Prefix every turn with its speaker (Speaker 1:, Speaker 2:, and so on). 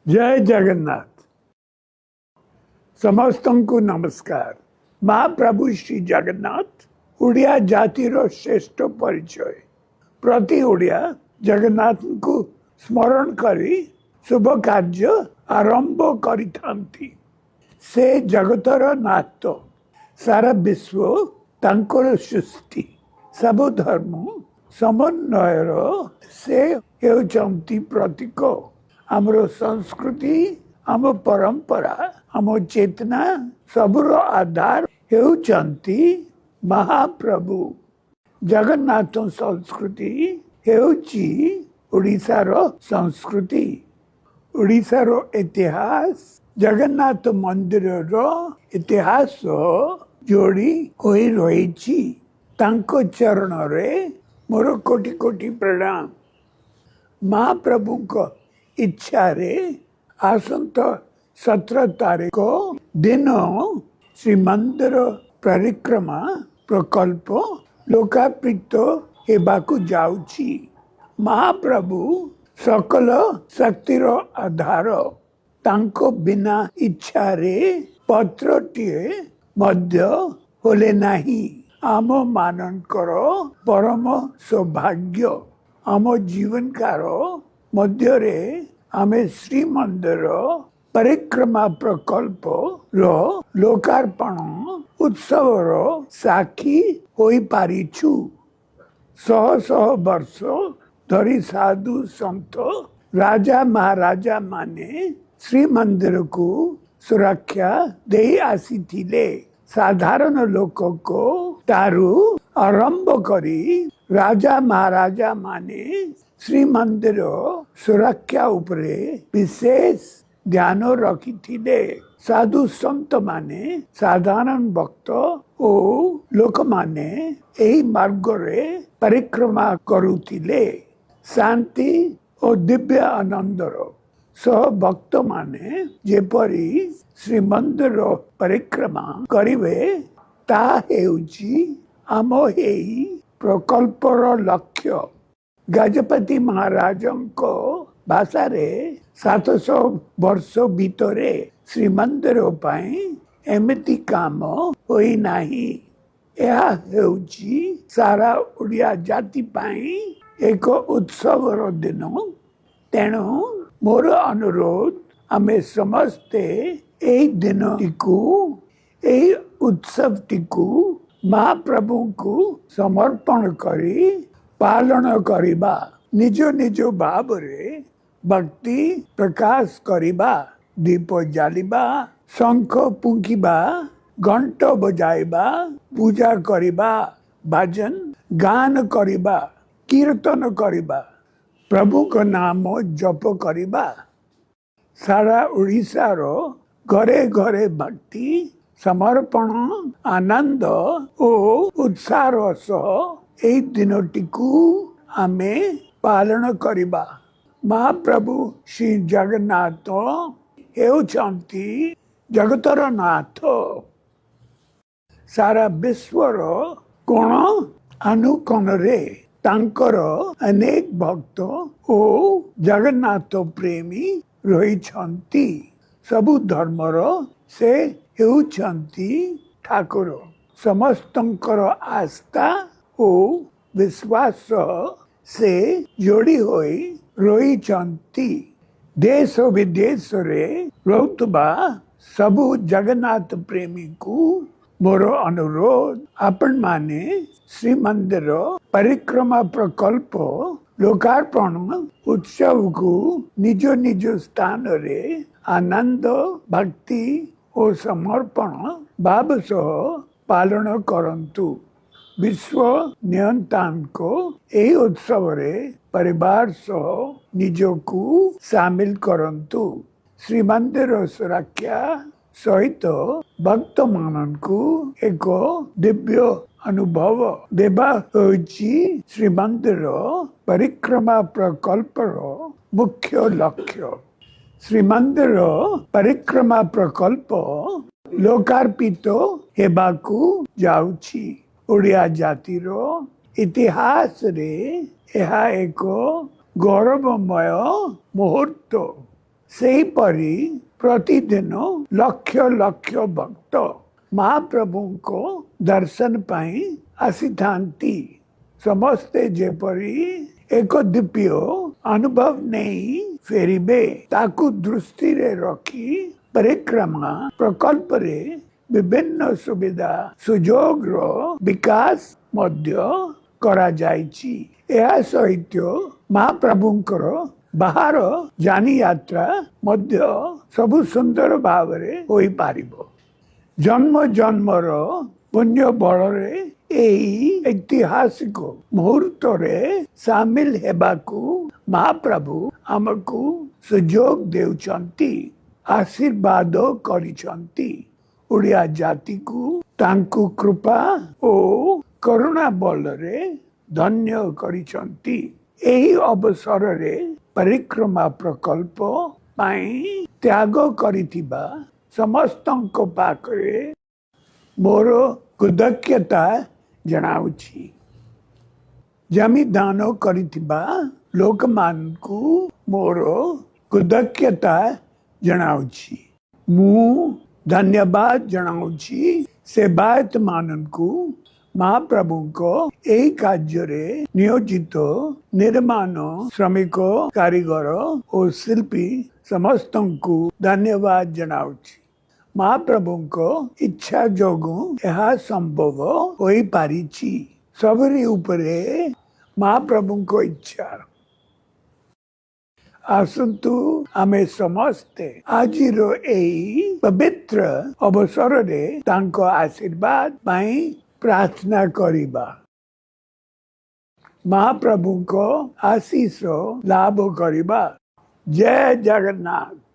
Speaker 1: जय जगन्नाथ। समस्त को नमस्कार। महाप्रभु श्री जगन्नाथ ओडिया जातिर श्रेष्ठ परिचय। प्रति ओडिया जगन्नाथ को स्मरण करी शुभ कार्य आरंभ करिथांती। से जगतर नाथ, सारा विश्व तांकर सृष्टि। सब धर्म समन्वयर से हेउचंती प्रतीक। आमर संस्कृति, आम परंपरा, आम चेतना सबुर आधार हेउचंती महाप्रभु। जगन्नाथ संस्कृति हेउची ओडिशार संस्कृति। ओडिशार इतिहास जगन्नाथ मंदिर इतिहास जोड़ी होई रही। तांको चरण रे मोर कोटि कोटि प्रणाम। महाप्रभु को इच्छा रे आसंत 17 तारीख दिन श्रीमंदिर परिक्रमा प्रकल्प लोकार्पित हेबाकु जाउची। महाप्रभु सकल शक्तिर आधार। तांको बिना इच्छा रे पत्रटिए मध्य होले नाही। आम मानकर परम सौभाग्य। आम जीवन कार मध्य रे आमे श्री मंदिर परिक्रमा प्रकल्प रो लोकार्पण उत्सव रो साक्षी होई पारिछु। शह शह वर्ष धरी साधु संत राजा महाराजा माने श्री मंदिर को सुरक्षा दे आसीथिले। साधारण लोक को तारु आरंभ करी राजा महाराजा माने श्री मंदिर सुरक्षा उपरे विशेष ध्यान रखिथिले। साधु संत माने साधारण भक्त ओ लोक माने एही मार्ग रे परिक्रमा करुथिले। शांति और दिव्य आनंदर सह भक्त माने जेपरी श्रीमंदिर परिक्रमा करिवे ता हेउची आम एही प्रकल्पर लक्ष्य। गजपति महाराजंको भाषा रे 700 वर्ष भितरे श्रीमंदिर पाई एमिति काम होई नाही। यह हेउची सारा ओडिया जाति पाई एक उत्सवर दिन। तेणु मोर अनुरोध आमे समस्ते एई दिन टिकु एई उत्सव टिकु महाप्रभु को समर्पण करी पालन करिबा। निज निज भाव रे भक्ति प्रकाश करिबा। दीप जालिबा, शंख फुंकिबा, घंट बजाइबा, पूजा करिबा, भजन गान करिबा, कीर्तन करिबा, प्रभु को नाम जप करिबा। सारा ओडिशा रो घरे घरे भक्ति समर्पण आनंद ओ उत्साह सह एई दिनटिकु आमे पालन करिबा। महाप्रभु श्री जगन्नाथ हेउचंती जगतर नाथ। सारा विश्वर कोण अनुकोण रे तांकर अनेक भक्त ओ जगन्नाथ प्रेमी रहिछंती। सबु धर्मर से हेउछंती ठाकुर। समस्तंकर आस्था ओ विश्वास से जोड़ी होई रहिछंती। देश विदेश रे रहुतबा सबु जगन्नाथ प्रेमी को मोर अनुरोध आपण माने श्री मंदिर परिक्रमा प्रकल्प लोकार्पण उत्सव को निज निज स्थान रे आनंद भक्ति और समर्पण भाव सह पालन करंतु। विश्व नियंतान को यही उत्सव रे परिवार सह निज को शामिल करंतु। श्री मंदिर सुरक्षा सहित भक्त मान को एक दिव्य अनुभव देवा होइछि श्री मंदिर परिक्रमा प्रकल्पर मुख्य लक्ष्य। श्री मंदिर परिक्रमा प्रकल्प लोकार्पित हेबाकु जाउछि। ओडिया जातिर इतिहास रे यह एक गौरवमय मुहूर्त। ସେହିପରି ପ୍ରତିଦିନ ଲକ୍ଷ ଲକ୍ଷ ଭକ୍ତ ମହାପ୍ରଭୁଙ୍କ ଦର୍ଶନ ପାଇଁ ଆସିଥାନ୍ତି। ସମସ୍ତେ ଯେପରି ଏକ ଦିବ୍ୟ ଅନୁଭବ ନେଇ ଫେରିବେ ତାକୁ ଦୃଷ୍ଟିରେ ରଖି ପରିକ୍ରମା ପ୍ରକଳ୍ପରେ ବିଭିନ୍ନ ସୁବିଧା ସୁଯୋଗର ବିକାଶ ମଧ୍ୟ କରାଯାଇଛି। ଏହା ସହିତ ମହାପ୍ରଭୁଙ୍କର ବାହାର ଯାନିଯାତ୍ରା ମଧ୍ୟ ସବୁ ସୁନ୍ଦର ଭାବରେ ହୋଇପାରିବ। ଜନ୍ମ ଜନ୍ମର ପୁଣ୍ୟ ବଳରେ ଏହି ଐତିହାସିକ ମୁହୂର୍ତ୍ତରେ ସାମିଲ ହେବାକୁ ମହାପ୍ରଭୁ ଆମକୁ ସୁଯୋଗ ଦେଉଛନ୍ତି, ଆଶୀର୍ବାଦ କରିଛନ୍ତି। ଓଡ଼ିଆ ଜାତିକୁ ତାଙ୍କୁ କୃପା ଓ କରୁଣା ବଳରେ ଧନ୍ୟ କରିଛନ୍ତି। ଏହି ଅବସରରେ ପରିକ୍ରମା ପ୍ରକଳ୍ପ ପାଇଁ ତ୍ୟାଗ କରିଥିବା ସମସ୍ତଙ୍କ ପାଖରେ ମୋର କୃତଜ୍ଞତା ଜଣାଉଛି। ଜମି ଦାନ କରିଥିବା ଲୋକମାନଙ୍କୁ ମୋର କୃତଜ୍ଞତା ଜଣାଉଛି। ମୁଁ ଧନ୍ୟବାଦ ଜଣାଉଛି ସେବାୟତ ମାନଙ୍କୁ। ମହାପ୍ରଭୁଙ୍କ ଏହି କାର୍ଯ୍ୟରେ ନିୟୋଜିତ ନିର୍ମାଣ ଶ୍ରମିକ, କାରିଗର ଓ ଶିଳ୍ପୀ ସମସ୍ତଙ୍କୁ ଧନ୍ୟବାଦ ଜଣାଉଛି। ମହାପ୍ରଭୁଙ୍କ ଇଚ୍ଛା ଯୋଗୁଁ ଏହା ସମ୍ଭବ ହୋଇପାରିଛି। ସବୁରି ଉପରେ ମହାପ୍ରଭୁଙ୍କ ଇଚ୍ଛା। ଆସନ୍ତୁ ଆମେ ସମସ୍ତେ ଆଜିର ଏହି ପବିତ୍ର ଅବସରରେ ତାଙ୍କ ଆଶୀର୍ବାଦ ପାଇଁ ପ୍ରାର୍ଥନା କରିବା। ମହାପ୍ରଭୁଙ୍କ ଆଶୀଷ ଲାଭ କରିବା। ଜୟ ଜଗନ୍ନାଥ।